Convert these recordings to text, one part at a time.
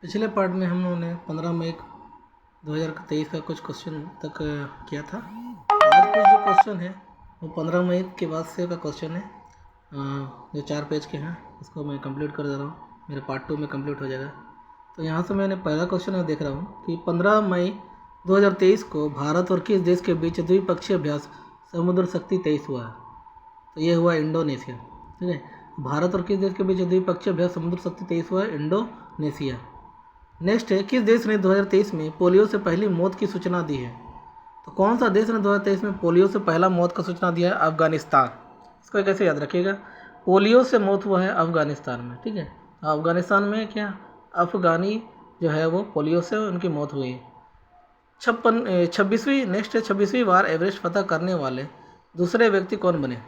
पिछले पार्ट में हम लोगों ने 15 मई 2023 का कुछ क्वेश्चन तक किया था। आज कुछ जो क्वेश्चन है वो 15 मई के बाद से का क्वेश्चन है, जो 4 पेज के हैं उसको मैं कंप्लीट कर दे रहा हूँ। मेरे पार्ट 2 में कंप्लीट हो जाएगा। तो यहाँ से मैंने पहला क्वेश्चन देख रहा हूँ कि 15 मई 2023 को भारत और किस देश के बीच द्विपक्षीय अभ्यास समुद्र शक्ति 23 हुआ है। तो ये हुआ इंडोनेशिया। ठीक है, भारत और किस देश के बीच द्विपक्षीय अभ्यास समुद्र शक्ति 23 हुआ है? इंडोनेशिया। नेक्स्ट है, किस देश ने 2023 में पोलियो से पहली मौत की सूचना दी है? तो कौन सा देश ने 2023 में पोलियो से पहला मौत का सूचना दिया है? अफगानिस्तान। इसको कैसे याद रखिएगा, पोलियो से मौत हुआ है अफगानिस्तान में। ठीक है, अफगानिस्तान में क्या अफगानी जो है वो पोलियो से उनकी मौत हुई है। 26वीं बार एवरेस्ट फतह करने वाले दूसरे व्यक्ति कौन बने?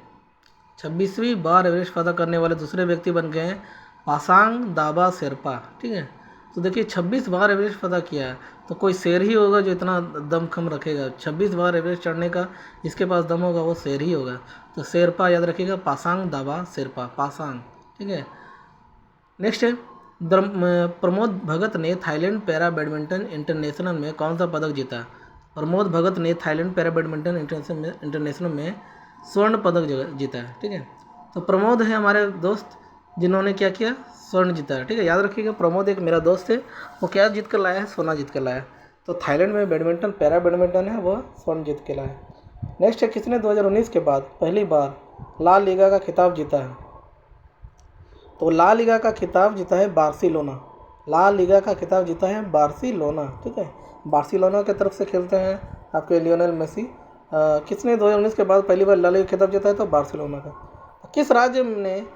26वीं बार एवरेस्ट फतह करने वाले दूसरे व्यक्ति बन गए हैं पासांग दाबा शेरपा। ठीक है, तो देखिए 26 बार एवरेस्ट फतह किया है, तो कोई शेर ही होगा जो इतना दमखम रखेगा। 26 बार एवरेस्ट चढ़ने का जिसके पास दम होगा वो शेर ही होगा। तो शेरपा याद रखिएगा, पासांग दाबा शेरपा, पासांग। ठीक है, नेक्स्ट है, प्रमोद भगत ने थाईलैंड पैरा बैडमिंटन इंटरनेशनल में कौन सा पदक जीता? प्रमोद भगत ने थाईलैंड पैरा बैडमिंटन इंटरनेशनल में स्वर्ण पदक जीता है। ठीक है, तो प्रमोद है हमारे दोस्त जिन्होंने क्या किया, स्वर्ण जीता है। ठीक है, याद रखिएगा, प्रमोद एक मेरा दोस्त है, वो क्या जीत कर लाया है? सोना जीत कर लाया है। तो थाईलैंड में बैडमिंटन पैरा बैडमिंटन है, वह स्वर्ण जीत के लाया है। नेक्स्ट है, किसने 2019 के बाद पहली बार ला लीगा का खिताब जीता है? तो ला लीगा का खिताब जीता है बार्सिलोना। ला लीगा का खिताब जीता है बार्सिलोना। ठीक है, बार्सिलोना की तरफ से खेलते हैं आपके लियोनेल मेसी। किसने 2019 के बाद पहली बार ला लीगा खिताब जीता है? तो बार्सिलोना का। किस राज्य ने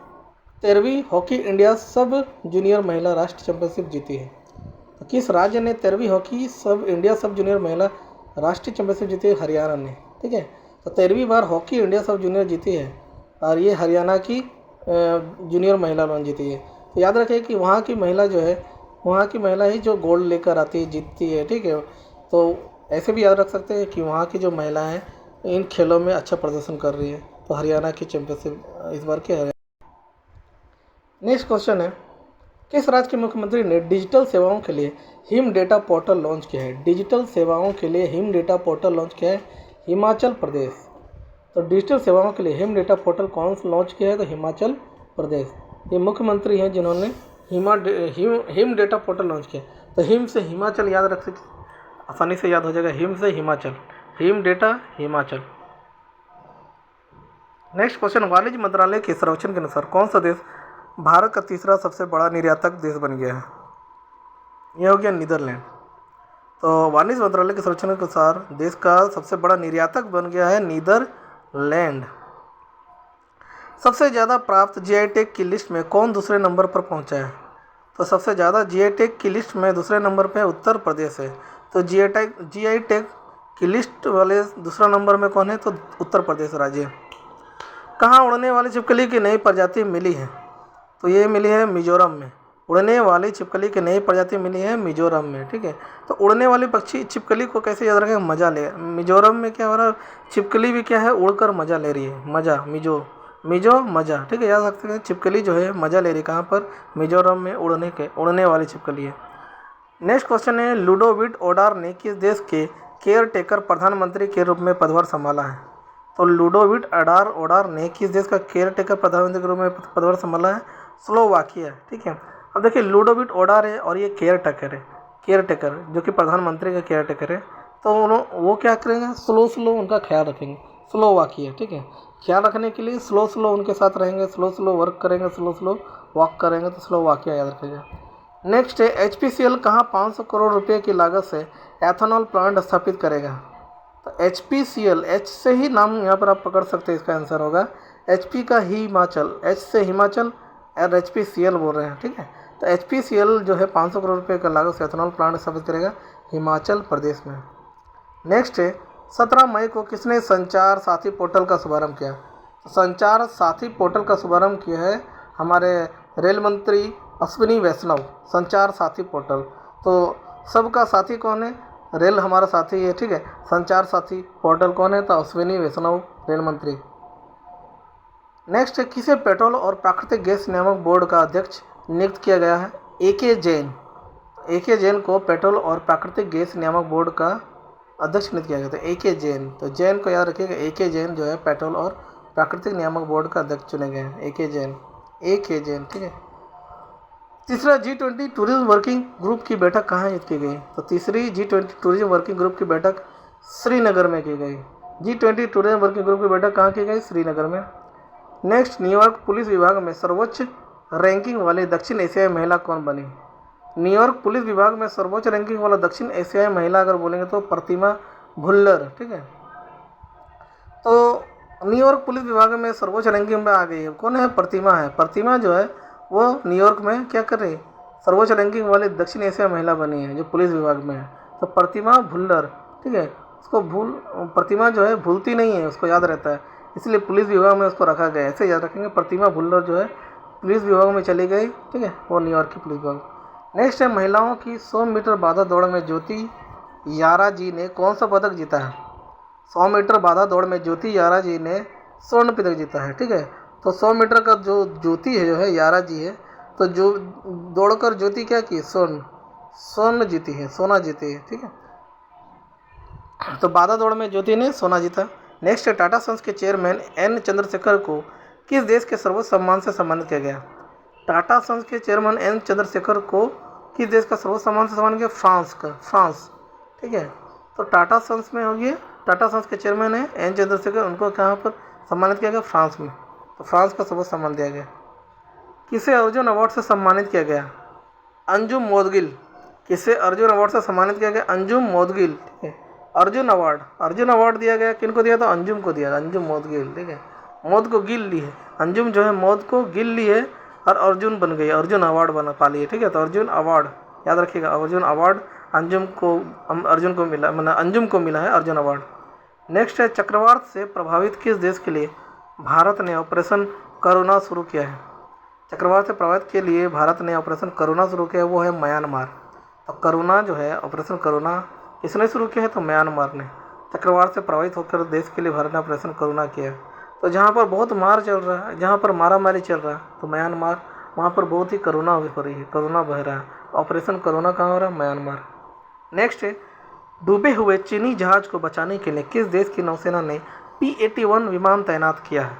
13वीं हॉकी इंडिया सब जूनियर महिला राष्ट्रीय चैंपियनशिप जीती है? तो किस राज्य ने 13वीं हॉकी सब इंडिया सब जूनियर महिला राष्ट्रीय चैंपियनशिप जीती है? हरियाणा ने। ठीक है, तो 13वीं बार हॉकी इंडिया सब जूनियर जीती है और ये हरियाणा की जूनियर महिला लोन जीती है। तो याद रखें कि वहाँ की महिला जो है, वहाँ की महिला ही जो गोल्ड लेकर आती है, जीतती है। ठीक है, तो ऐसे भी याद रख सकते हैं कि वहाँ की जो महिला है इन खेलों में अच्छा प्रदर्शन कर रही है। तो हरियाणा की चैंपियनशिप इस बार की हरियाणा। नेक्स्ट क्वेश्चन है, किस राज्य के मुख्यमंत्री ने डिजिटल सेवाओं के लिए हिम डेटा पोर्टल लॉन्च किया है? डिजिटल सेवाओं के लिए हिम डेटा पोर्टल लॉन्च किया है हिमाचल प्रदेश। तो डिजिटल सेवाओं के लिए हिम डेटा पोर्टल कौन सा लॉन्च किया है? तो हिमाचल प्रदेश। ये मुख्यमंत्री हैं जिन्होंने हिम डेटा पोर्टल लॉन्च किया। तो हिम से हिमाचल याद रख सकते, आसानी से याद हो जाएगा, हिम से Himachal, him data Himachal. Next question, वाणिज्य मंत्रालय के सर्वेक्षण के अनुसार कौन सा देश भारत का तीसरा सबसे बड़ा निर्यातक देश बन गया है? यह हो गया नीदरलैंड। तो वाणिज्य मंत्रालय के सर्वेक्षण के अनुसार देश का सबसे बड़ा निर्यातक बन गया है नीदरलैंड। सबसे ज़्यादा प्राप्त जीआई टैग की लिस्ट में कौन दूसरे नंबर पर पहुंचा है? तो सबसे ज़्यादा जीआई टैग की लिस्ट में दूसरे नंबर पर उत्तर प्रदेश है। तो जीआई टैग की लिस्ट वाले दूसरा नंबर में कौन है? तो उत्तर प्रदेश राज्य। कहाँ उड़ने वाली छिपकली की नई प्रजाति मिली है? तो ये मिली है मिजोरम में। उड़ने वाली छिपकली की नई प्रजाति मिली है मिजोरम में। ठीक है, तो उड़ने वाली पक्षी छिपकली को कैसे याद रखें? मज़ा ले। मिजोरम में क्या हो रहा है? छिपकली भी क्या है, उड़कर मज़ा ले रही है। मज़ा, मिजो मज़ा। ठीक है, याद रख सकते हैं, छिपकली जो है मज़ा ले रही है। कहाँ पर? मिजोरम में उड़ने वाली छिपकली है। नेक्स्ट क्वेश्चन है, लुडोविट ओडार ने किस देश के केयर टेकर प्रधानमंत्री के रूप में पदभार संभाला है? तो लुडोविट ओडार ने किस देश का केयर टेकर प्रधानमंत्री के रूप में पदभार संभाला है? स्लोवाकिया। ठीक है, अब देखिए लुडोविट ओडार है और ये केयर टेकर जो कि प्रधानमंत्री का केयर टेकर है। तो वो क्या करेंगे? स्लो उनका ख्याल रखेंगे। स्लोवाकिया। ठीक है, ख्याल रखने के लिए स्लो उनके साथ रहेंगे, स्लो वर्क करेंगे, स्लो वॉक करेंगे। तो स्लोवाकिया याद रखेगा। नेक्स्ट है, एचपीसीएल कहाँ 500 करोड़ रुपये की लागत से एथेनॉल प्लांट स्थापित करेगा? तो एचपीसीएल, एच से ही नाम यहाँ पर आप पकड़ सकते हैं, इसका आंसर होगा एचपी का हिमाचल, एच से हिमाचल और एचपीसीएल बोल रहे हैं। ठीक है, तो एचपीसीएल जो है 500 करोड़ रुपये का लागत से एथेनॉल प्लांट स्थापित करेगा हिमाचल प्रदेश में। नेक्स्ट है, 17 मई को किसने संचार साथी पोर्टल का शुभारंभ किया? तो संचार साथी पोर्टल का शुभारंभ किया है हमारे रेल मंत्री अश्विनी वैष्णव। संचार साथी पोर्टल, तो सबका साथी कौन है? रेल हमारा साथी है। ठीक है, संचार साथी पोर्टल कौन है? तो अश्विनी वैष्णव, रेल मंत्री। नेक्स्ट है, किसे पेट्रोल और प्राकृतिक गैस नियामक बोर्ड का अध्यक्ष नियुक्त किया गया है? AK जैन। AK जैन को पेट्रोल और प्राकृतिक गैस नियामक बोर्ड का अध्यक्ष नियुक्त किया गया था। AK जैन, तो जैन को याद रखिएगा, AK जैन जो है पेट्रोल और प्राकृतिक नियामक बोर्ड का अध्यक्ष चुने गए हैं। AK जैन, AK जैन, ठीक है। तीसरा, G20 टूरिज्म वर्किंग ग्रुप की बैठक कहाँ आयोजित की गई? तो तीसरी G20 टूरिज्म वर्किंग ग्रुप की बैठक श्रीनगर में की गई। G20 टूरिज्म वर्किंग ग्रुप की बैठक कहाँ की गई? श्रीनगर में। नेक्स्ट, न्यूयॉर्क पुलिस विभाग में सर्वोच्च रैंकिंग वाली दक्षिण एशियाई महिला कौन बनी? न्यूयॉर्क पुलिस विभाग में सर्वोच्च रैंकिंग वाला दक्षिण एशियाई महिला अगर बोलेंगे तो प्रतिमा भुल्लर, ठीक है। तो न्यूयॉर्क पुलिस विभाग में सर्वोच्च रैंकिंग में आ गई है, कौन है? प्रतिमा है। प्रतिमा जो है वो न्यूयॉर्क में क्या कर रही है? सर्वोच्च रैंकिंग वाली दक्षिण एशिया महिला बनी है जो पुलिस विभाग में है। तो प्रतिमा भुल्लर, ठीक है। उसको प्रतिमा जो है भूलती नहीं है, उसको याद रहता है, इसलिए पुलिस विभाग में उसको रखा गया है। ऐसे याद रखेंगे, प्रतिमा भुल्लर जो है पुलिस विभाग में चली गई, ठीक है, वो न्यूयॉर्क की पुलिस विभाग। नेक्स्ट है, महिलाओं की 100 मीटर बाधा दौड़ में ज्योति यारा जी ने कौन सा पदक जीता है? 100 मीटर बाधा दौड़ में ज्योति यारा जी ने स्वर्ण पदक जीता है, ठीक है। तो 100 मीटर का जो ज्योति है जो है यारा जी है, तो जो दौड़कर ज्योति क्या की? स्वर्ण जीती है, सोना जीती है, ठीक है। तो बाधा दौड़ में ज्योति ने सोना जीता। नेक्स्ट है, टाटा सन्स के चेयरमैन एन चंद्रशेखर को किस देश के सर्वोच्च सम्मान से सम्मानित किया गया? टाटा सन्स के चेयरमैन एन चंद्रशेखर को किस देश का सर्वोच्च सम्मान से सम्मानित किया? फ्रांस, ठीक है। तो टाटा सन्स में हो गया, टाटा सन्स के चेयरमैन है एन चंद्रशेखर, उनको कहाँ पर सम्मानित किया गया? फ्रांस में। तो फ्रांस का सर्वोच्च सम्मान दिया गया। किसे अर्जुन अवार्ड से सम्मानित किया गया? अंजुम मोदगिल। किसे अर्जुन अवार्ड से सम्मानित किया गया? अंजुम मोदगिल, ठीक है। अर्जुन अवार्ड दिया गया, किनको दिया? तो अंजुम को दिया, अंजुम मोदगिल, ठीक है। मौत को गिल ली है, अंजुम जो है मौत को गिल ली है और अर्जुन बन गई, अर्जुन अवार्ड बना पा लिए, ठीक है। तो अर्जुन अवार्ड याद रखिएगा, अर्जुन अवार्ड अर्जुन को मिला, मतलब अंजुम को मिला है अर्जुन अवार्ड। नेक्स्ट है, चक्रवात से प्रभावित किस देश के लिए भारत ने ऑपरेशन करुणा शुरू किया है? चक्रवात से प्रभावित के लिए भारत ने ऑपरेशन करुणा शुरू किया है, वो है म्यांमार। तो करुणा जो है, ऑपरेशन करुणा किसने शुरू किया है? तो म्यांमार ने। चक्रवात से प्रभावित होकर देश के लिए भारत ने ऑपरेशन करुणा किया है। तो जहाँ पर बहुत मार चल रहा है, जहाँ पर मारामारी चल रहा है, तो म्यांमार, वहाँ पर बहुत ही करुणा हो रही है, करुणा बह रहा है। ऑपरेशन करुणा कहाँ हो रहा है? म्यांमार। नेक्स्ट है, डूबे हुए चीनी जहाज को बचाने के लिए किस देश की नौसेना ने P-81 विमान तैनात किया है?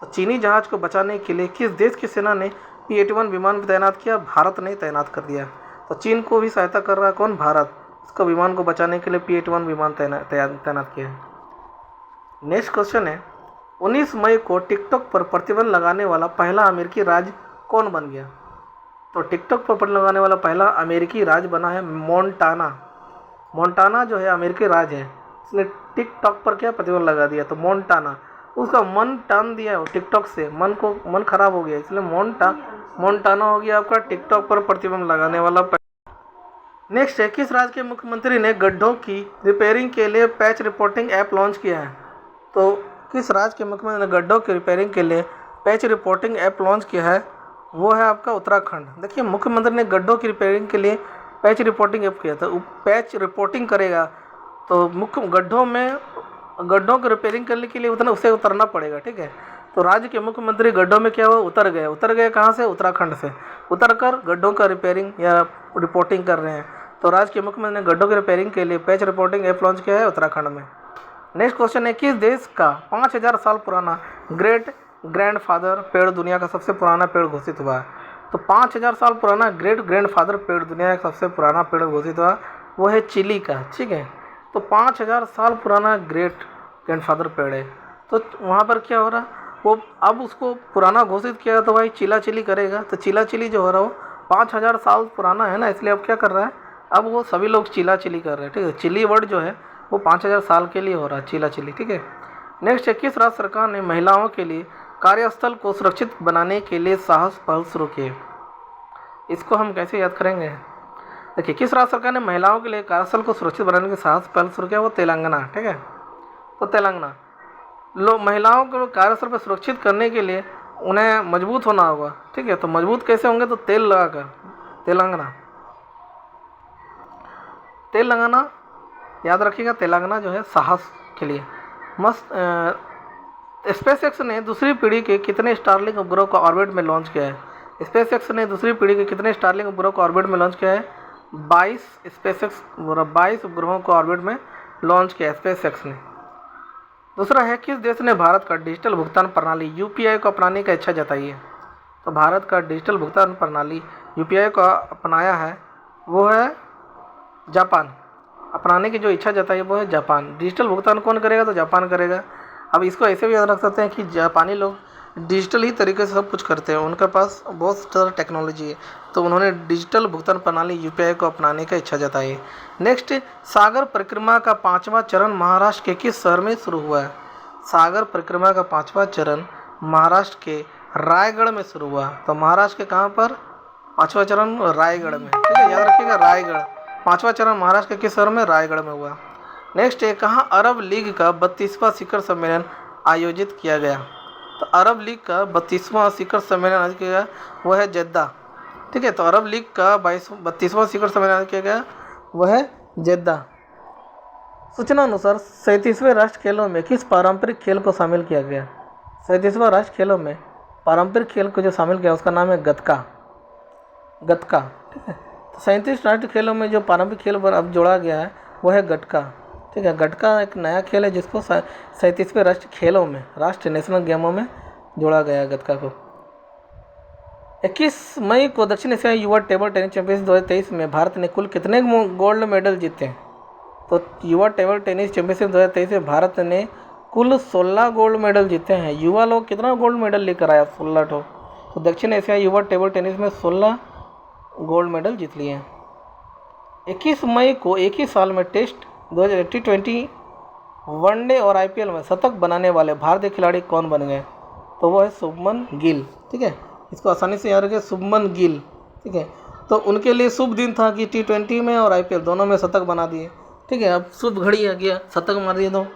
तो चीनी जहाज को बचाने के लिए किस देश की सेना ने P-81 विमान तैनात किया? भारत ने तैनात कर दिया। तो चीन को भी सहायता कर रहा है कौन? भारत। उसका विमान को बचाने के लिए P-81 विमान तैनात किया है। नेक्स्ट क्वेश्चन है, 19 मई को टिकटॉक पर प्रतिबंध लगाने वाला पहला अमेरिकी राज्य कौन बन गया? तो टिकटॉक पर प्रतिबंध लगाने वाला पहला अमेरिकी राज्य बना है मोन्टाना। मोन्टाना जो है अमेरिकी राज्य है, इसने टिकटॉक पर क्या प्रतिबंध लगा दिया? तो मोन्टाना, उसका मन टान दिया है टिकटॉक से, मन खराब हो गया, इसलिए मोन्टाना हो गया आपका टिकटॉक पर प्रतिबंध लगाने वाला। नेक्स्ट है, किस राज्य के मुख्यमंत्री ने गड्ढों की रिपेयरिंग के लिए पैच रिपोर्टिंग ऐप लॉन्च किया है? तो किस राज्य के मुख्यमंत्री ने गड्ढों की रिपेयरिंग के लिए पैच रिपोर्टिंग ऐप लॉन्च किया है? वो है आपका उत्तराखंड। देखिए, मुख्यमंत्री ने गड्ढों की रिपेयरिंग के लिए पैच रिपोर्टिंग ऐप किया था। पैच रिपोर्टिंग करेगा तो मुख्य गड्ढों की रिपेयरिंग करने के लिए उसे उतरना पड़ेगा, ठीक है। तो राज्य के मुख्यमंत्री गड्ढों में क्या हुआ? उतर गए कहाँ से? उत्तराखंड से। उतर कर गड्ढों का रिपेयरिंग या रिपोर्टिंग कर रहे हैं। तो राज्य के मुख्यमंत्री ने गड्ढों की रिपेयरिंग के लिए पैच रिपोर्टिंग ऐप लॉन्च किया है उत्तराखंड में। नेक्स्ट क्वेश्चन है, किस देश का 5000 साल पुराना ग्रेट ग्रैंडफादर पेड़ दुनिया का सबसे पुराना पेड़ घोषित हुआ है? तो 5000 साल पुराना ग्रेट ग्रैंडफादर पेड़ दुनिया का सबसे पुराना पेड़ घोषित हुआ, वो है चिली का, ठीक है। तो 5000 साल पुराना ग्रेट ग्रैंडफादर पेड़ है। तो वहाँ पर क्या हो रहा, वो अब उसको पुराना घोषित किया तो भाई चिली करेगा। तो चिली जो हो रहा हो 5000 साल पुराना है ना, इसलिए अब क्या कर रहा है, अब वो सभी लोग चिली कर रहे हैं, ठीक है। चिली वर्ड जो है वो 5000 साल के लिए हो रहा है, चिली, ठीक है। नेक्स्ट है, किस राज्य सरकार ने महिलाओं के लिए कार्यस्थल को सुरक्षित बनाने के लिए साहस पहल शुरू किए? इसको हम कैसे याद करेंगे? देखिए, किस राज्य सरकार ने महिलाओं के लिए कार्यस्थल को सुरक्षित बनाने के साहस पहल शुरू किया? वो तेलंगाना, ठीक है। तो तेलंगाना महिलाओं को कार्यस्थल पर सुरक्षित करने के लिए उन्हें मजबूत होना होगा, ठीक है। तो मजबूत कैसे होंगे? तो तेल लगाकर। तेलंगाना याद रखिएगा, तेलंगाना जो है साहस के लिए मस्त। स्पेसएक्स ने दूसरी पीढ़ी के कितने स्टारलिंक उपग्रह को ऑर्बिट में लॉन्च किया है? स्पेसएक्स ने दूसरी पीढ़ी के कितने स्टारलिंक उपग्रह को ऑर्बिट में लॉन्च किया है? 22 उपग्रहों को ऑर्बिट में लॉन्च किया स्पेसएक्स ने। दूसरा है, किस देश ने भारत का डिजिटल भुगतान प्रणाली यूपीआई को अपनाने की इच्छा जताई है? तो भारत का डिजिटल भुगतान प्रणाली यूपीआई को अपनाया है वो है जापान। अपनाने की जो इच्छा जताई है वो है जापान। डिजिटल भुगतान कौन करेगा? तो जापान करेगा। अब इसको ऐसे भी याद रख सकते हैं कि जापानी लोग डिजिटल ही तरीके से सब कुछ करते हैं, उनके पास बहुत सारा टेक्नोलॉजी है, तो उन्होंने डिजिटल भुगतान प्रणाली यूपीआई को अपनाने की इच्छा जताई है। नेक्स्ट, सागर परिक्रमा का 5वां चरण महाराष्ट्र के किस शहर में शुरू हुआ है? सागर परिक्रमा का 5वां चरण महाराष्ट्र के रायगढ़ में शुरू हुआ। तो महाराष्ट्र के कहाँ पर 5वां चरण? रायगढ़ में। ठीक है, याद रखिएगा रायगढ़। 5वां चरण महाराष्ट्र के किस शहर में? रायगढ़ में हुआ। नेक्स्ट है, कहाँ अरब लीग का 32वां शिखर सम्मेलन आयोजित किया गया? तो अरब लीग का 32वां शिखर सम्मेलन आयोजित किया गया वो है जेद्दा। ठीक है, तो अरब लीग का 32वां शिखर सम्मेलन आयोजित किया गया वह है जेद्दा। सूचना अनुसार 37वें राष्ट्रीय खेलों में किस पारंपरिक खेल को शामिल किया गया? 37वां राष्ट्रीय खेलों में पारंपरिक खेल को जो शामिल किया उसका नाम है गतका। गतका। ठीक है, तो 37 राष्ट्रीय खेलों में जो पारंपरिक खेल पर अब जोड़ा गया है वो है गटका। ठीक है, गटका एक नया खेल है जिसको 37वें राष्ट्रीय खेलों में, राष्ट्रीय नेशनल गेमों में जोड़ा गया है गतका को। 21 मई को दक्षिण एशियाई युवा टेबल टेनिस चैंपियनशिप 2023 में भारत ने कुल कितने गोल्ड मेडल जीते हैं? तो युवा टेबल टेनिस चैंपियनशिप 2023 में भारत ने कुल 16 गोल्ड मेडल जीते हैं। युवा लोग कितना गोल्ड मेडल लेकर आया? 16 ठो। तो दक्षिण एशियाई युवा टेबल टेनिस में 16 गोल्ड मेडल जीत लिए हैं। 21 मई को एक ही साल में टेस्ट T20 वनडे और आईपीएल में शतक बनाने वाले भारतीय खिलाड़ी कौन बन गए? तो वो है शुभमन गिल। ठीक है, इसको आसानी से याद रखें, शुभमन गिल। ठीक है, तो उनके लिए शुभ दिन था कि T20 में और आईपीएल दोनों में शतक बना दिए। ठीक है, अब शुभ घड़ी आ गया, शतक मार दिए दो।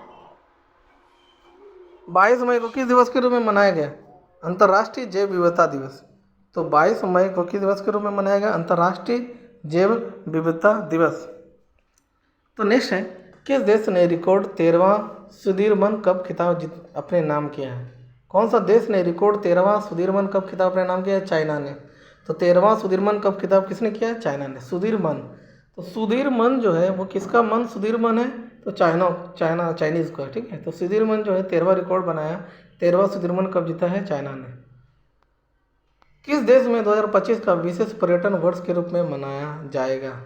22 मई को किस दिवस के रूप में मनाया गया? अंतर्राष्ट्रीय जैव विविधता दिवस। तो 22 मई को किस दिवस के रूप में मनाया गया? अंतर्राष्ट्रीय जैव विविधता दिवस। तो नेक्स्ट है, किस देश ने रिकॉर्ड 13वां सुदीर्घमन कप खिताब अपने नाम किया है? कौन सा देश ने रिकॉर्ड 13वां सुदीर्घमन कप खिताब अपने नाम किया है? चाइना ने। तो 13वां सुदीर्घमन कप खिताब किसने किया है? चाइना ने। सुदीर्घमन, तो सुदीर्घमन जो है वो किसका मन सुदीर्घमन है? तो चाइनीज़ का। ठीक है, तो सुदीर्घमन जो है 13वां रिकॉर्ड बनाया, 13वां सुदीर्घमन कप जीता है चाइना ने। किस देश में 2025 का विशेष पर्यटन वर्ष के रूप में मनाया जाएगा?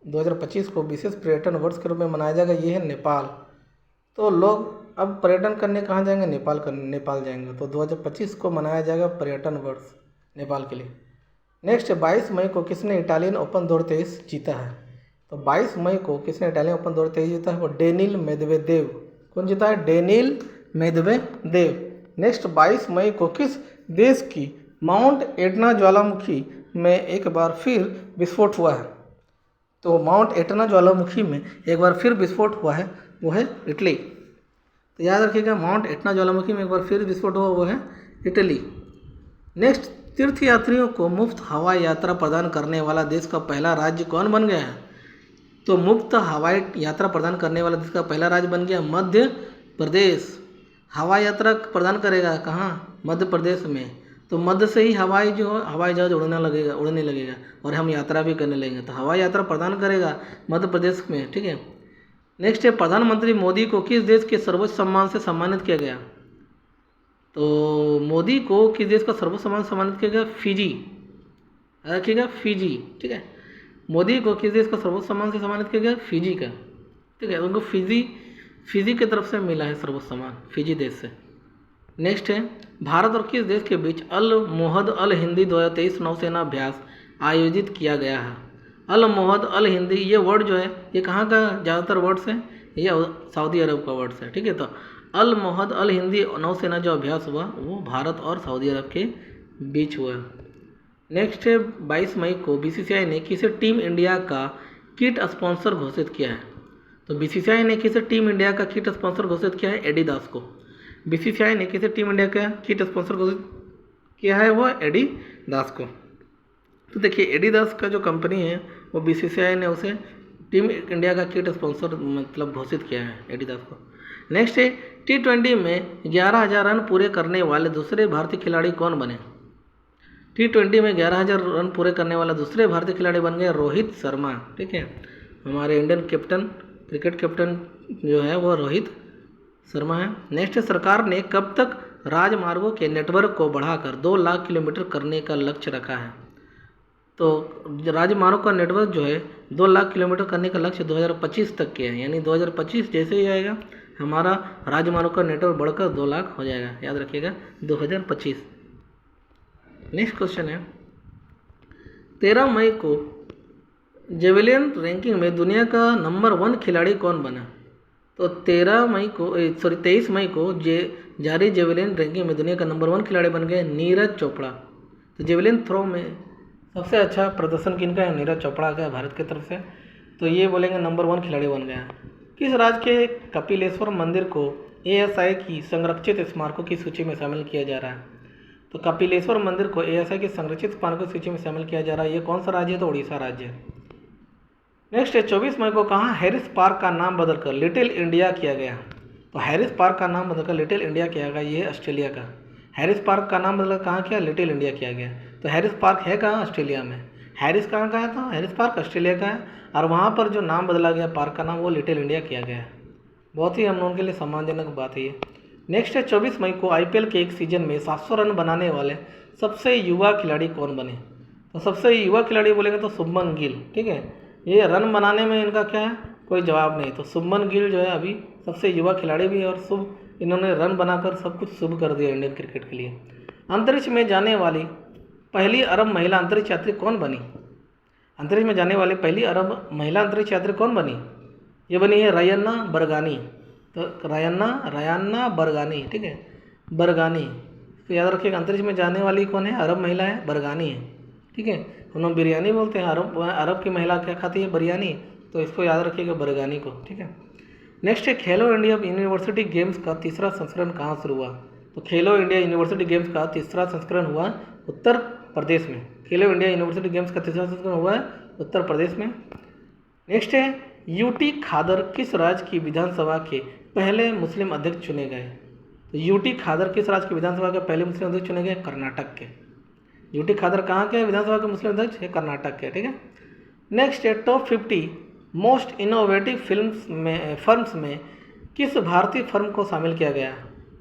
2025 को विशेष पर्यटन वर्ष के रूप में मनाया जाएगा, ये है नेपाल। तो लोग अब पर्यटन करने कहाँ जाएंगे? नेपाल जाएंगे। तो 2025 को मनाया जाएगा पर्यटन वर्ष नेपाल के लिए। नेक्स्ट, 22 मई को किसने इटालियन ओपन 2023 जीता है? तो 22 मई को किसने इटालियन ओपन 2023 जीता है? वो डेनिल मेदवेदेव। कौन जीता है? Daniil Medvedev. नेक्स्ट, 22 मई को किस देश की माउंट एटना ज्वालामुखी में एक बार फिर विस्फोट हुआ है? तो माउंट एटना ज्वालामुखी में एक बार फिर विस्फोट हुआ है वो है इटली। तो याद रखिएगा, माउंट एटना ज्वालामुखी में एक बार फिर विस्फोट हुआ वो है इटली। नेक्स्ट, तीर्थयात्रियों को मुफ्त हवाई यात्रा प्रदान करने वाला देश का पहला राज्य कौन बन गया है? तो मुफ्त हवाई यात्रा प्रदान करने वाला देश का पहला राज्य बन गया मध्य प्रदेश। हवाई यात्रा प्रदान करेगा कहाँ? मध्य प्रदेश में। तो मध्य से ही हवाई जहाज उड़ने लगेगा और हम यात्रा भी करने लगेंगे। तो हवाई यात्रा प्रदान करेगा मध्य प्रदेश में। ठीक है, नेक्स्ट है, प्रधानमंत्री मोदी को किस देश के सर्वोच्च सम्मान से सम्मानित किया गया? तो मोदी को किस देश का सर्वोच्च सम्मान सम्मानित किया गया? फिजी। रखिएगा, फिजी। ठीक है, मोदी को किस देश का सर्वोच्च सम्मान से सम्मानित किया गया? फिजी का। ठीक है, उनको फिजी की तरफ से मिला है सर्वोच्च सम्मान, फिजी देश से। नेक्स्ट है, भारत और किस देश के बीच अल मोहद अल हिंदी 2023 नौसेना अभ्यास आयोजित किया गया है? अल मोहद अल हिंदी, ये वर्ड जो है ये कहाँ का ज़्यादातर वर्ड्स है? ये सऊदी अरब का वर्ड्स है। ठीक है, तो अल मोहद अल हिंदी नौसेना जो अभ्यास हुआ वो भारत और सऊदी अरब के बीच हुआ। नेक्स्ट है, 22 मई को बीसीसीआई ने किसे टीम इंडिया का किट स्पॉन्सर घोषित किया है? तो बीसीसीआई ने किसे टीम इंडिया का किट स्पॉन्सर घोषित किया है? एडिडास को। बीसीसीआई ने किसे टीम इंडिया का किट स्पॉन्सर घोषित किया है? वो एडिडास को। तो देखिए, एडिडास का जो कंपनी है वो बीसीसीआई ने उसे टीम इंडिया का किट स्पॉन्सर मतलब घोषित किया है, एडिडास को। नेक्स्ट है, T20 में 11,000 रन पूरे करने वाले दूसरे भारतीय खिलाड़ी कौन बने? T20 में 11,000 रन पूरे करने वाला दूसरे भारतीय खिलाड़ी बन गए रोहित शर्मा। ठीक है, हमारे इंडियन कैप्टन, क्रिकेट कैप्टन जो है वो रोहित शर्मा है। नेक्स्ट, सरकार ने कब तक राजमार्गों के नेटवर्क को बढ़ाकर 2 लाख किलोमीटर करने का लक्ष्य रखा है? तो राजमार्गों का नेटवर्क जो है 2 लाख किलोमीटर करने का लक्ष्य 2025 तक के है, यानी 2025 जैसे ही आएगा हमारा राजमार्गों का नेटवर्क बढ़कर 2 लाख हो जाएगा, याद रखिएगा 2025। नेक्स्ट क्वेश्चन है, 13 मई को जेवलिन रैंकिंग में दुनिया का नंबर 1 खिलाड़ी कौन बना? तो 23 मई को जारी जेवलिन रैंकिंग में दुनिया का नंबर 1 खिलाड़ी बन गए नीरज चोपड़ा। तो जेवलिन थ्रो में सबसे अच्छा प्रदर्शन किनका है? नीरज चोपड़ा का, भारत की तरफ से। तो ये बोलेंगे नंबर 1 खिलाड़ी बन गया। किस राज्य के कपिलेश्वर मंदिर को ASI की संरक्षित स्मारकों की सूची में शामिल किया जा रहा है? तो कपिलेश्वर मंदिर को ASI की संरक्षित स्मारकों की सूची में शामिल किया जा रहा है। ये कौन सा राज्य है? तो उड़ीसा राज्य है। नेक्स्ट है, 24 मई को कहाँ हैरिस पार्क का नाम बदलकर लिटिल इंडिया किया गया? तो हैरिस पार्क का नाम बदलकर लिटिल इंडिया किया गया, ये ऑस्ट्रेलिया का। हैरिस पार्क का नाम बदलकर कहाँ किया? लिटिल इंडिया किया गया। तो हैरिस पार्क है कहाँ? ऑस्ट्रेलिया में। हैरिस कहाँ का है? तो हैरिस पार्क ऑस्ट्रेलिया का है, और वहाँ पर जो नाम बदला गया पार्क का नाम, वो लिटिल इंडिया किया गया है। बहुत ही हम लोगों के लिए सम्मानजनक बात है ये। नेक्स्ट है, 24 मई को IPL के एक सीजन में 700 रन बनाने वाले सबसे युवा खिलाड़ी कौन बने? तो सबसे युवा खिलाड़ी बोलेंगे तो शुभमन गिल। ठीक है, ये रन बनाने में इनका क्या है? कोई जवाब नहीं। तो शुभमन गिल जो है अभी सबसे युवा खिलाड़ी भी है, और इन्होंने रन बनाकर सब कुछ शुभ कर दिया इंडियन क्रिकेट के लिए। अंतरिक्ष में जाने वाली पहली अरब महिला अंतरिक्ष यात्री कौन बनी? अंतरिक्ष में जाने वाली पहली अरब महिला अंतरिक्ष यात्री कौन बनी? ये बनी है रयाना बरगानी। तो रयाना बरगानी, ठीक है, बरगानी। तो याद रखिएगा, अंतरिक्ष में जाने वाली कौन है? अरब महिला है, बरगानी है। ठीक है, हम लोग बिरयानी बोलते हैं, अरब की महिला क्या खाती है? बिरयानी। तो इसको याद रखिएगा, बरगानी को। ठीक है। नेक्स्ट है, खेलो इंडिया यूनिवर्सिटी गेम्स का तीसरा संस्करण कहाँ शुरू हुआ? तो खेलो इंडिया यूनिवर्सिटी गेम्स का तीसरा संस्करण हुआ उत्तर प्रदेश में। खेलो इंडिया यूनिवर्सिटी गेम्स का तीसरा संस्करण हुआ है उत्तर प्रदेश में। नेक्स्ट है, यूटी खादर किस राज्य की विधानसभा के पहले मुस्लिम अध्यक्ष चुने गए? तो यूटी खादर किस राज्य की विधानसभा के पहले मुस्लिम अध्यक्ष चुने गए? कर्नाटक के। यूटी खादर कहाँ के विधानसभा के मुस्लिम अध्यक्ष है? कर्नाटक के। ठीक है। नेक्स्ट है, टॉप 50 मोस्ट इनोवेटिव फर्म्स में किस भारतीय फर्म को शामिल किया गया?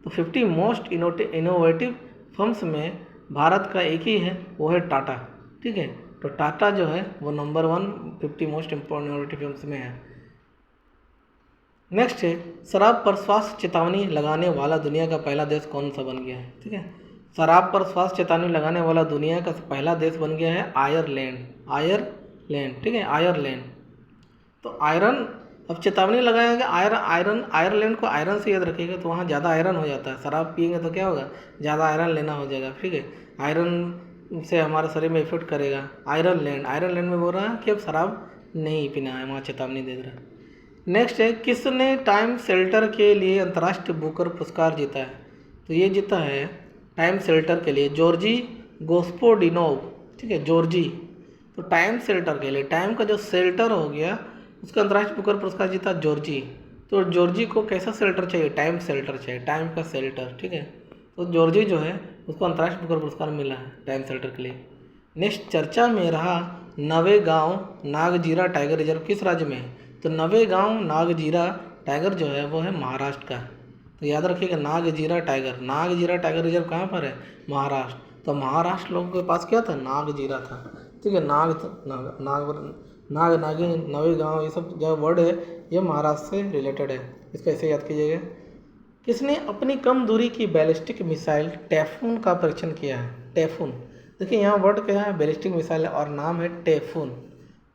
तो 50 मोस्ट इनोवेटिव फर्म्स में भारत का एक ही है, वो है टाटा। ठीक है, तो टाटा जो है वो नंबर 1 50 मोस्ट इनोवेटिव फर्म्स में है। नेक्स्ट है, शराब पर स्वास्थ्य चेतावनी लगाने वाला दुनिया का पहला देश कौन सा बन गया है? ठीक है, शराब पर स्वास्थ्य चेतावनी लगाने वाला दुनिया का पहला देश बन गया है आयरलैंड। ठीक है, आयरलैंड। तो आयरन, अब चेतावनी लगाया गया आयरलैंड को आयरन से याद रखिएगा, तो वहाँ ज़्यादा आयरन हो जाता है। शराब पिएंगे तो क्या होगा? ज़्यादा आयरन लेना हो जाएगा। ठीक है, आयरन से हमारे शरीर में इफेक्ट करेगा। आयरलैंड में बोल रहा है कि अब शराब नहीं पीना है, वहाँ चेतावनी दे रहा है। नेक्स्ट है, किसने टाइम शेल्टर के लिए अंतर्राष्ट्रीय बुकर पुरस्कार जीता है? तो ये जीता है टाइम शेल्टर के लिए जॉर्जी गोस्पोडिनोव। ठीक है, जॉर्जी। तो टाइम शेल्टर के लिए, टाइम का जो शेल्टर हो गया उसका अंतर्राष्ट्रीय बुकर पुरस्कार जीता जॉर्जी। तो जॉर्जी को कैसा शेल्टर चाहिए? टाइम शेल्टर चाहिए, टाइम का शेल्टर। ठीक है, तो जॉर्जी जो है उसको अंतर्राष्ट्रीय बुकर पुरस्कार मिला है टाइम शेल्टर के लिए। नेक्स्ट, चर्चा में रहा नवेगांव नागजीरा टाइगर रिजर्व किस राज्य में है? तो नवेगांव नागजीरा टाइगर जो है वो है महाराष्ट्र का। तो याद रखिएगा, नागजीरा टाइगर रिजर्व कहाँ पर है? महाराष्ट्र। तो महाराष्ट्र लोगों के पास क्या था? नागजीरा था। ठीक है, नागिन, नवेगांव, ये सब जो वर्ड है ये महाराष्ट्र से रिलेटेड है, इसको ऐसे याद कीजिएगा। किसने अपनी कम दूरी की बैलिस्टिक मिसाइल टैफून का परीक्षण किया है? टैफून, देखिए यहाँ वर्ड क्या है? बैलिस्टिक मिसाइल है और नाम है टैफून।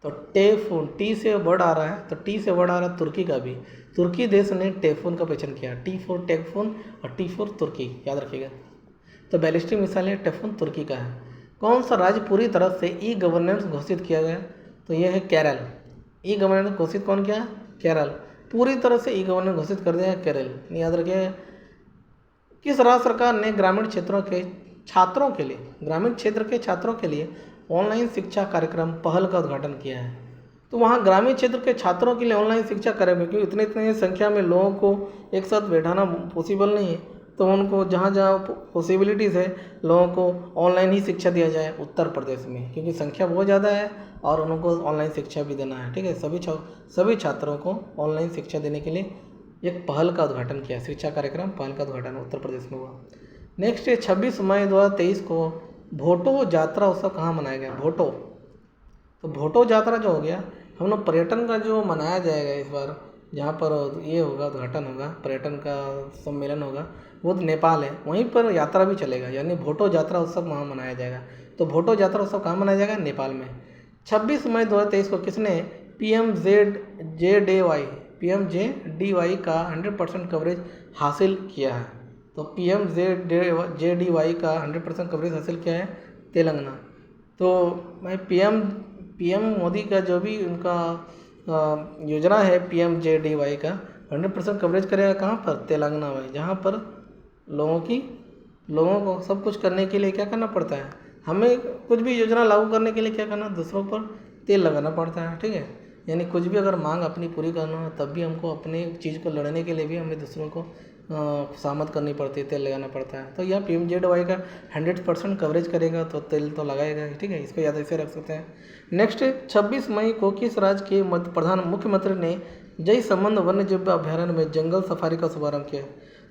तो टैफून, टी से वर्ड आ रहा है, तो टी से वर्ड आ रहा है तुर्की का भी। तुर्की देश ने टैफून का परीक्षण किया। T फॉर टैफून और T फॉर तुर्की, याद रखिएगा। तो बैलिस्टिक मिसाइल है टैफून, तुर्की का है। कौन सा राज्य पूरी तरह से ई गवर्नेंस घोषित किया गया? तो यह है केरल। ई गवर्नेंस घोषित कौन किया? केरल। पूरी तरह से ई गवर्नेंस घोषित कर दिया है केरल, याद रखिएगा। किस राज्य सरकार ने ग्रामीण क्षेत्र के छात्रों के लिए ऑनलाइन शिक्षा कार्यक्रम पहल का उद्घाटन किया है? तो वहाँ ग्रामीण क्षेत्र के छात्रों के लिए ऑनलाइन शिक्षा कार्यक्रम, क्योंकि इतने संख्या में लोगों को एक साथ बैठाना पॉसिबल नहीं है, तो तो उनको जहाँ जहाँ पॉसिबिलिटीज़ है लोगों को ऑनलाइन ही शिक्षा दिया जाए उत्तर प्रदेश में, क्योंकि संख्या बहुत ज़्यादा है और उनको ऑनलाइन शिक्षा भी देना है। ठीक है, सभी छात्रों को ऑनलाइन शिक्षा देने के लिए एक पहल का उद्घाटन किया, शिक्षा कार्यक्रम पहल का उद्घाटन उत्तर प्रदेश में हुआ। नेक्स्ट है 26 मई 2023 को भोटो यात्रा उत्सव कहाँ मनाया गया? भोटो, तो भोटो यात्रा जो हो गया, हम लोग पर्यटन का जो मनाया जाएगा इस बार, जहाँ पर ये होगा उद्घाटन होगा, पर्यटन का सम्मेलन होगा, वो तो नेपाल है, वहीं पर यात्रा भी चलेगा, यानी भोटो यात्रा उत्सव वहाँ मनाया जाएगा। तो भोटो यात्रा उत्सव कहाँ मनाया जाएगा? नेपाल में। 26 मई 2023 को किसने PMJDY का 100% कवरेज हासिल किया है? तो PMJDY का 100% कवरेज हासिल किया है तेलंगाना। तो मैं पीएम मोदी का जो भी उनका योजना है PMJDY का 100% कवरेज करेगा कहाँ पर? तेलंगाना में, जहाँ पर लोगों को सब कुछ करने के लिए क्या करना पड़ता है, हमें कुछ भी योजना लागू करने के लिए क्या करना, दूसरों पर तेल लगाना पड़ता है। ठीक है, यानी कुछ भी अगर मांग अपनी पूरी करना हो तब भी हमको अपने चीज़ को लड़ने के लिए भी हमें दूसरों को खुशामद करनी पड़ती है, तेल लगाना पड़ता है। तो यहाँ PMJDY का 100% कवरेज करेगा तो तेल तो लगाएगा। ठीक है, इसको याद ऐसे रख सकते हैं। नेक्स्ट 26 मई को किस राज्य के मुख्यमंत्री ने जय संबंध वन्यजीव अभ्यारण्य में जंगल सफारी का शुभारंभ किया?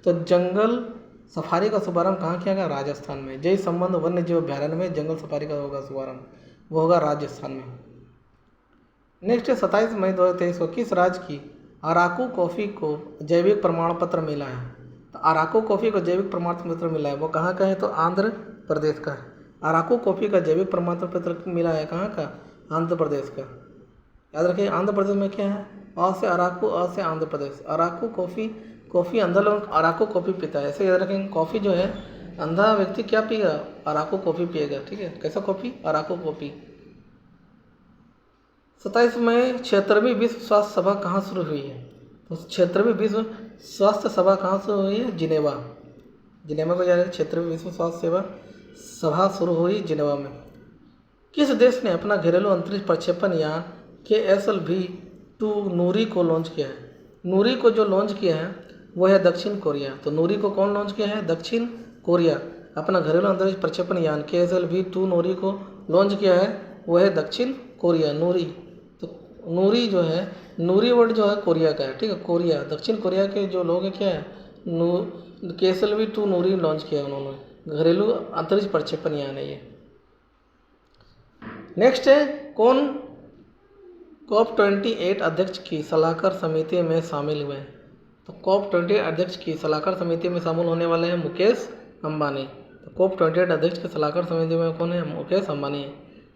तो जंगल सफारी का शुभारंभ कहाँ किया गया? राजस्थान में। जय संबंध वन्यजीव अभ्यारण्य में जंगल सफारी का होगा शुभारंभ, वो होगा राजस्थान में। नेक्स्ट 27 मई 2023 को किस राज्य की अराकू कॉफ़ी को जैविक प्रमाण पत्र मिला है? तो अराकू कॉफ़ी को जैविक प्रमाण पत्र मिला है, वो कहाँ का है? तो आंध्र प्रदेश का है। अराकू कॉफ़ी का जैविक प्रमाण पत्र मिला है कहाँ का? आंध्र प्रदेश का। याद रखिए, आंध्र प्रदेश में क्या है? अ से अराकू, अ से आंध्र प्रदेश। अराकू कॉफ़ी अंधा लोग अराकू कॉफ़ी पीता है, ऐसे याद रखेंगे। कॉफ़ी जो है अंधा व्यक्ति क्या पिएगा? अराकू कॉफ़ी पिएगा। ठीक है, कैसा कॉफ़ी? अराकू कॉफ़ी। 27 मई 76वीं विश्व स्वास्थ्य सभा कहाँ शुरू हुई है? तो 76वीं विश्व स्वास्थ्य सभा कहाँ शुरू हुई है? जिनेवा को जाएगा। 76वीं विश्व स्वास्थ्य सभा शुरू हुई जिनेवा में। किस देश ने अपना घरेलू अंतरिक्ष प्रक्षेपण यान KSLV-2 नूरी को लॉन्च किया है? नूरी को जो लॉन्च किया है वो है दक्षिण कोरिया। तो नूरी को कौन लॉन्च किया है? दक्षिण कोरिया। अपना घरेलू अंतरिक्ष प्रक्षेपण यान KSLV-2 नूरी को लॉन्च किया है, वो है दक्षिण कोरिया। नूरी, तो नूरी जो है, नूरी वर्ड जो है कोरिया का है। ठीक है, कोरिया, दक्षिण कोरिया के जो लोग हैं क्या है, KSLV-2 नूरी लॉन्च किया उन्होंने, घरेलू अंतरिक्ष प्रक्षेपण यान है ये। नेक्स्ट है कौन COP28 अध्यक्ष की सलाहकार समिति में शामिल हुए? तो COP28 अध्यक्ष की सलाहकार समिति में शामिल होने वाले हैं मुकेश अंबानी। तो COP28 अध्यक्ष की सलाहकार समिति में कौन है? मुकेश अंबानी है।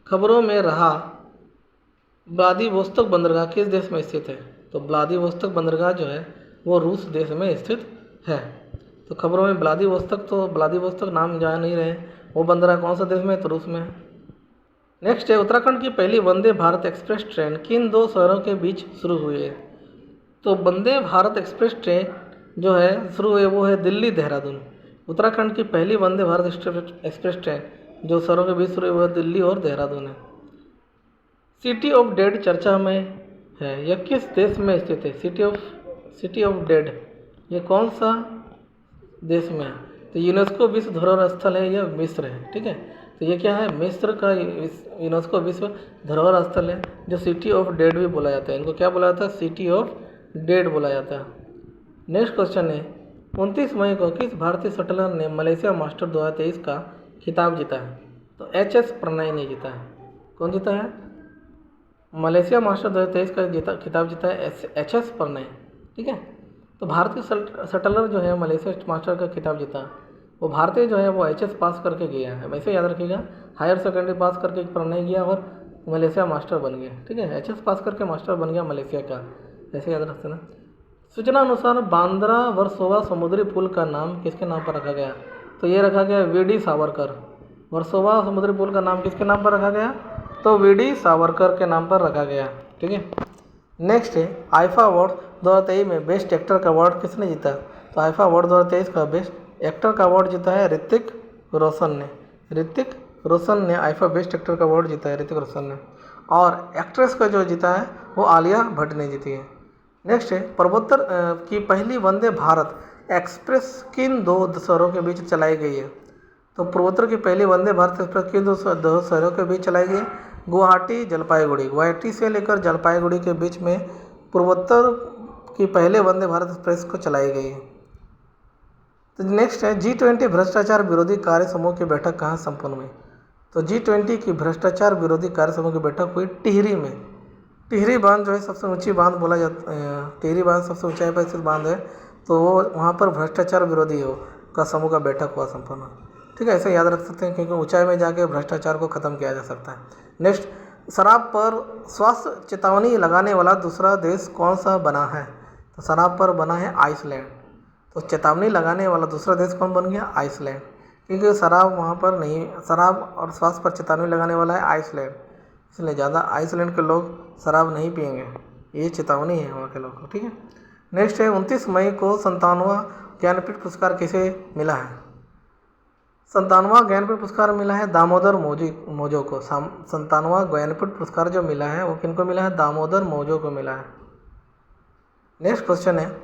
खबरों में रहा व्लादिवोस्तोक बंदरगाह किस देश में स्थित है? तो व्लादिवोस्तोक बंदरगाह जो है वो रूस देश में स्थित है। तो खबरों में व्लादिवोस्तोक नाम जा नहीं रहे, वो बंदरगाह कौन सा देश में है? तो रूस में है। नेक्स्ट है उत्तराखंड की पहली वंदे भारत एक्सप्रेस ट्रेन किन दो शहरों के बीच शुरू हुई है? तो वंदे भारत एक्सप्रेस ट्रेन जो है शुरू हुई वो है दिल्ली देहरादून। उत्तराखंड की पहली वंदे भारत एक्सप्रेस ट्रेन जो शहरों के बीच शुरू हुई है दिल्ली और देहरादून है। सिटी ऑफ डेड चर्चा में है, यह किस देश में स्थित है? सिटी ऑफ डेड ये कौन सा देश में है? तो यूनेस्को विश्व धरोहर स्थल है, यह मिस्र है। ठीक है, तो ये क्या है? मिस्र का यूनेस्को विश्व धरोहर स्थल है, जो सिटी ऑफ डेड भी बोला जाता है। इनको क्या बोला जाता है? सिटी ऑफ डेड बोला जाता है। नेक्स्ट क्वेश्चन है 29 मई को किस भारतीय शटलर ने मलेशिया मास्टर 2023 का खिताब जीता है? तो HS प्रणय ने जीता है। कौन जीता है? मलेशिया मास्टर 2023 का खिताब जीता है HS प्रणय। ठीक है, तो भारतीय शटलर जो है मलेशिया मास्टर का खिताब जीता, वो भारतीय जो है वो HS पास करके गया है। वैसे याद रखिएगा, हायर सेकेंडरी पास करके प्रणय गया और मलेशिया मास्टर बन गया। ठीक है, HS पास करके मास्टर बन गया मलेशिया का, ऐसे याद रखते ना। सूचना अनुसार बांद्रा वर्सोवा समुद्री पुल का नाम किसके नाम पर रखा गया? तो ये रखा गया VD सावरकर। वर्सोवा समुद्री पुल का नाम किसके नाम पर रखा गया? तो VD सावरकर के नाम पर रखा गया। ठीक है, नेक्स्ट है आईफा अवार्ड 2023 में बेस्ट एक्टर का अवार्ड किसने जीता? तो आईफा अवार्ड 2023 का बेस्ट एक्टर का अवार्ड जीता है ऋतिक रोशन ने आईफा बेस्ट एक्टर का अवार्ड जीता है, ऋतिक रोशन ने। और एक्ट्रेस का जो जीता है वो आलिया भट्ट ने जीती है। नेक्स्ट है पूर्वोत्तर की पहली वंदे भारत एक्सप्रेस किन दो शहरों के बीच चलाई गई है? तो पूर्वोत्तर की पहली वंदे भारत एक्सप्रेस किन दो शहरों के बीच चलाई गई? गुवाहाटी जलपाईगुड़ी। गुवाहाटी से लेकर जलपाईगुड़ी के बीच में पूर्वोत्तर की पहले वंदे भारत एक्सप्रेस को चलाई गई है। तो नेक्स्ट है G20 भ्रष्टाचार विरोधी कार्य समूह की बैठक कहाँ संपन्न हुई? तो G20 की भ्रष्टाचार विरोधी कार्य समूह की बैठक हुई टिहरी में। टिहरी बांध जो है सबसे ऊंची बांध बोला जाता है, टिहरी बांध सबसे ऊंचाई पर स्थित बांध है, तो वो वहाँ पर भ्रष्टाचार विरोधी हो का समूह का बैठक हुआ संपन्न। ठीक है, ऐसे याद रख सकते हैं क्योंकि ऊंचाई में जाके भ्रष्टाचार को ख़त्म किया जा सकता है। नेक्स्ट, शराब पर स्वास्थ्य चेतावनी लगाने वाला दूसरा देश कौन सा बना है? तो शराब पर बना है आइसलैंड। तो चेतावनी लगाने वाला दूसरा देश कौन बन गया? आइसलैंड, क्योंकि शराब वहाँ पर नहीं, शराब और स्वास्थ्य पर चेतावनी लगाने वाला है आइसलैंड, इसलिए ज़्यादा आइसलैंड के लोग शराब नहीं पिएंगे, ये चेतावनी है वहाँ के लोग को। ठीक है, नेक्स्ट है 29 मई को 57वां ज्ञानपीठ पुरस्कार किसे मिला है? 57वां ज्ञानपीठ पुरस्कार मिला है दामोदर मौजो को। 57वां ज्ञानपीठ पुरस्कार जो मिला है वो किनको मिला है? दामोदर मौजो को मिला है। नेक्स्ट क्वेश्चन है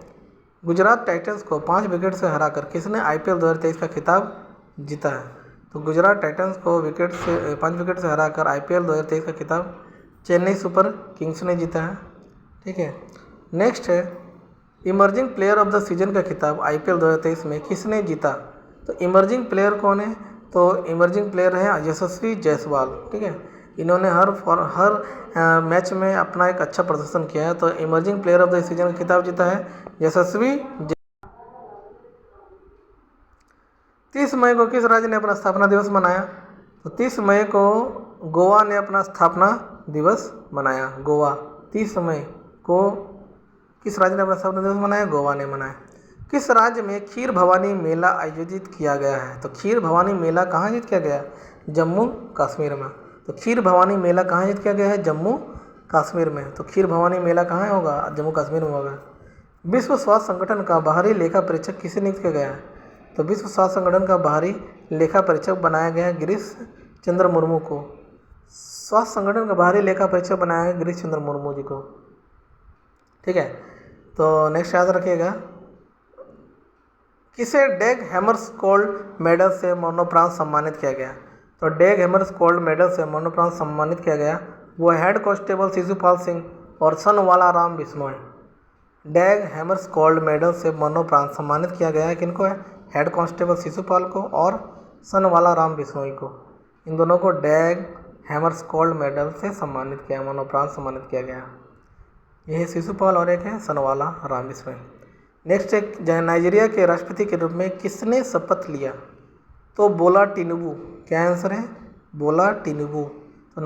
गुजरात टाइटंस को 5 विकेट से हराकर किसने IPL 2023 का खिताब जीता है? तो गुजरात टाइटंस को 5 विकेट से हराकर IPL 2023 का खिताब चेन्नई सुपर किंग्स ने जीता है। ठीक है, नेक्स्ट है emerging player of the season का खिताब IPL 2023 में किसने जीता? तो इमर्जिंग प्लेयर कौन है? तो इमर्जिंग प्लेयर है यशस्वी जायसवाल। ठीक है, इन्होंने हर मैच में अपना एक अच्छा प्रदर्शन किया है, तो emerging player of the season का खिताब जीता है यशस्वी। 30 मई को किस राज्य ने अपना स्थापना दिवस मनाया? तो 30 मई को गोवा ने अपना स्थापना दिवस मनाया। गोवा 30 मई को किस राज्य ने अपना स्थापना दिवस मनाया? गोवा ने मनाया। किस राज्य में खीर भवानी मेला आयोजित किया गया है? तो खीर भवानी मेला कहाँ आयोजित किया गया है? जम्मू कश्मीर में। तो खीर भवानी मेला कहाँ आयोजित किया गया है? जम्मू कश्मीर में। तो खीर भवानी मेला कहाँ होगा? जम्मू कश्मीर में होगा। विश्व स्वास्थ्य संगठन का बाहरी लेखा परीक्षक किसे नियुक्त किया गया है? तो विश्व स्वास्थ्य संगठन का बाहरी लेखा परीक्षक बनाया गया है गिरीश चंद्र मुर्मू को। स्वास्थ्य संगठन का बाहरी लेखा परीक्षक बनाया है गिरीश चंद्र मुर्मू जी को। ठीक है, तो नेक्स्ट याद रखिएगा किसे डैग हैमर्सकोल्ड मेडल से मरणोपरांत सम्मानित किया गया? तो डैग हैमर्सकोल्ड मेडल से मरणोपरांत सम्मानित किया गया वो हेड कांस्टेबल शिशुपाल सिंह और सनवाला राम बिश्नोई। डैग हैमर्सकोल्ड मेडल से मरणोपरांत सम्मानित किया गया है किनको है? हेड कांस्टेबल शिशुपाल को और सनवाला राम बिश्नोई को। इन दोनों को डैग हैमर्सकोल्ड मेडल से सम्मानित किया, मरणोपरांत सम्मानित किया गया। यह है शिशुपाल और एक है सनवाला राम बिश्नोई। नेक्स्ट है नाइजीरिया के राष्ट्रपति के रूप में किसने शपथ लिया? तो बोला टिनुबू। क्या आंसर है? बोला टिनुबू। तो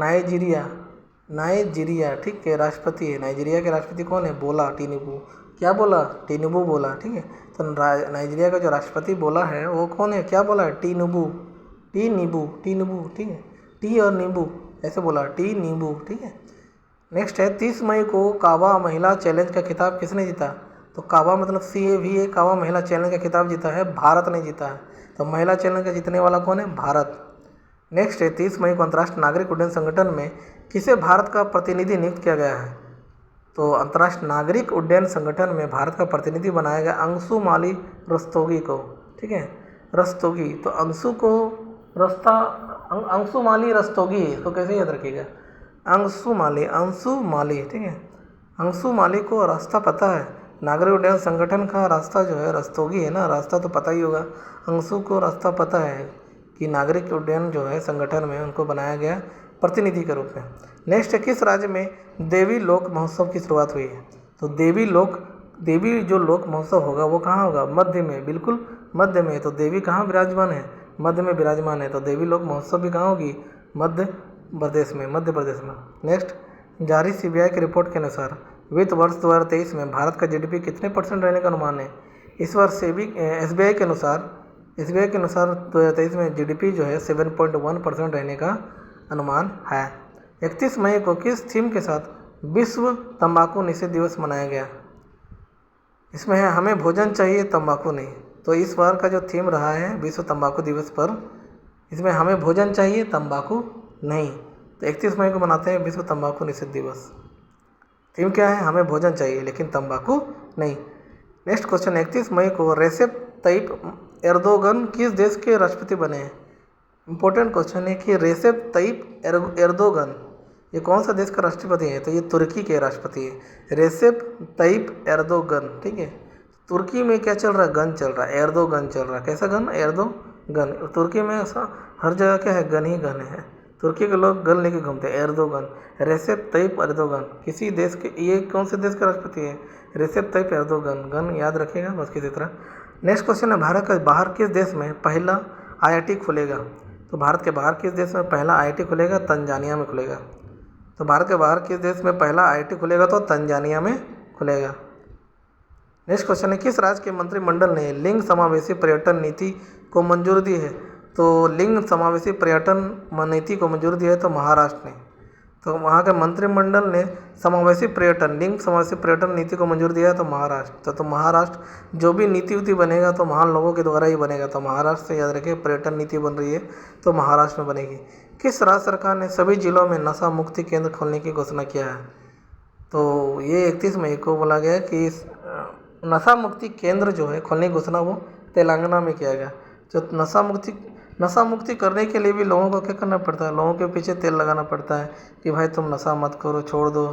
नाइजीरिया ठीक है राष्ट्रपति है, नाइजीरिया के राष्ट्रपति कौन है? बोला टिनुबू। क्या बोला? टिनुबू बोला। ठीक है, तो नाइजीरिया का जो राष्ट्रपति बोला है वो कौन है? क्या बोला? टिनुबू। टिनुबू। ठीक है, टी और नींबू ऐसे बोला, टिनुबू। ठीक है, नेक्स्ट है 30 मई को कावा महिला चैलेंज का खिताब किसने जीता? तो कावा मतलब CAVA कावा महिला चैलेंज का खिताब जीता है भारत ने जीता है। तो महिला चैलेंज का जीतने वाला कौन है? भारत। नेक्स्ट है 30 मई को अंतर्राष्ट्रीय नागरिक उड्डयन संगठन में किसे भारत का प्रतिनिधि नियुक्त किया गया है? तो अंतर्राष्ट्रीय नागरिक उड्डयन संगठन में भारत का प्रतिनिधि बनाया गया अंशुमाली रस्तोगी को। ठीक है, रस्तोगी। तो अंशुमाली रस्तोगी, इसको कैसे याद रखिएगा? अंशुमाली। ठीक है, अंशुमाली को रास्ता पता है, नागरिक उड्डयन संगठन का रास्ता जो है रस्तोगी है ना, रास्ता तो पता ही होगा। अंशु को रास्ता पता है कि नागरिक उड्डयन जो है संगठन में उनको बनाया गया प्रतिनिधि के रूप में। नेक्स्ट है किस राज्य में देवी लोक महोत्सव की शुरुआत हुई है? तो देवी जो लोक महोत्सव होगा वो कहाँ होगा? मध्य में, बिल्कुल मध्य में। तो देवी कहाँ विराजमान है? मध्य में विराजमान है। तो देवी लोक महोत्सव भी कहाँ होगी? मध्य प्रदेश में। नेक्स्ट, जारी CBI की रिपोर्ट के अनुसार वित्त वर्ष 2023 में भारत का GDP कितने % रहने का अनुमान है? इस वर्ष SBI के अनुसार 2023 में GDP जो है 7.1% रहने का अनुमान है। 31 मई को किस थीम के साथ विश्व तंबाकू निषेध दिवस मनाया गया? इसमें है हमें भोजन चाहिए तंबाकू नहीं। तो इस बार का जो थीम रहा है विश्व तंबाकू दिवस पर, इसमें हमें भोजन चाहिए तंबाकू नहीं। तो 31 मई को मनाते हैं विश्व तंबाकू निषेध दिवस। थीम क्या है? हमें भोजन चाहिए लेकिन तंबाकू नहीं। नेक्स्ट क्वेश्चन, 31 मई को रेसेप तैयप एर्दोगन किस देश के राष्ट्रपति बने हैं? इंपॉर्टेंट क्वेश्चन है कि रेसेप तैयप एर्दोगन ये कौन सा देश का राष्ट्रपति है? तो ये तुर्की के राष्ट्रपति है, रेसेप तैयप एर्दोगन। ठीक है, तुर्की में क्या चल रहा है? गन चल रहा है, एर्दोगन चल रहा है। कैसा गन? एर्दोगन। तुर्की में ऐसा हर जगह क्या है? गन ही गन है। तुर्की के लोग गन लेके घूमते हैं। एर्दोगन, रेसेप तैयप एर्दोगन किसी देश के, ये कौन से देश का राष्ट्रपति है? Recep Tayyip Erdogan. गन याद रखेगा बस किसी तरह। नेक्स्ट क्वेश्चन है, भारत के बाहर किस देश में पहला IIT खुलेगा? तो भारत के बाहर किस देश में पहला IIT खुलेगा? तंजानिया में खुलेगा। तो भारत के बाहर किस देश में पहला IIT खुलेगा? तो तंजानिया में खुलेगा। नेक्स्ट क्वेश्चन है, किस राज्य के मंत्रिमंडल ने लिंग समावेशी पर्यटन नीति को मंजूरी दी है? तो लिंग समावेशी पर्यटन नीति को मंजूरी दी है तो महाराष्ट्र ने। तो वहाँ के मंत्रिमंडल ने समावेशी पर्यटन, लिंग समावेशी पर्यटन नीति को मंजूरी दिया है तो महाराष्ट्र। तो महाराष्ट्र जो भी नीति उति बनेगा तो महान लोगों के द्वारा ही बनेगा। तो महाराष्ट्र से याद रखिए, पर्यटन नीति बन रही है तो महाराष्ट्र में बनेगी। किस राज्य सरकार ने सभी जिलों में नशा मुक्ति केंद्र खोलने की घोषणा किया है? तो ये 31 मई को बोला गया कि नशा मुक्ति केंद्र जो है खोलने की घोषणा वो तेलंगाना में किया गया। जो नशा मुक्ति करने के लिए भी लोगों को क्या करना पड़ता है? लोगों के पीछे तेल लगाना पड़ता है कि भाई तुम नशा मत करो, छोड़ दो।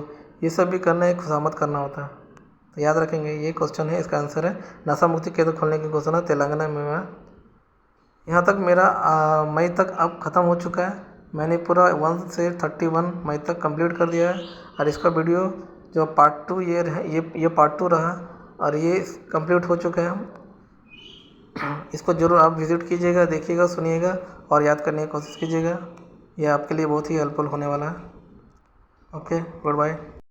ये सब भी करना है, खुशामद करना होता है। तो याद रखेंगे, ये क्वेश्चन है, इसका आंसर है नशा मुक्ति केंद्र खोलने की घोषणा तेलंगाना में हुआ। यहाँ तक मेरा मई तक अब ख़त्म हो चुका है। मैंने पूरा 1 से 31 मई तक कंप्लीट कर दिया है। और इसका वीडियो जो पार्ट 2 ये पार्ट 2 रहा और ये कंप्लीट हो चुका है। इसको ज़रूर आप विज़िट कीजिएगा, देखिएगा, सुनिएगा और याद करने की कोशिश कीजिएगा। ये आपके लिए बहुत ही हेल्पफुल होने वाला है। Okay, good bye.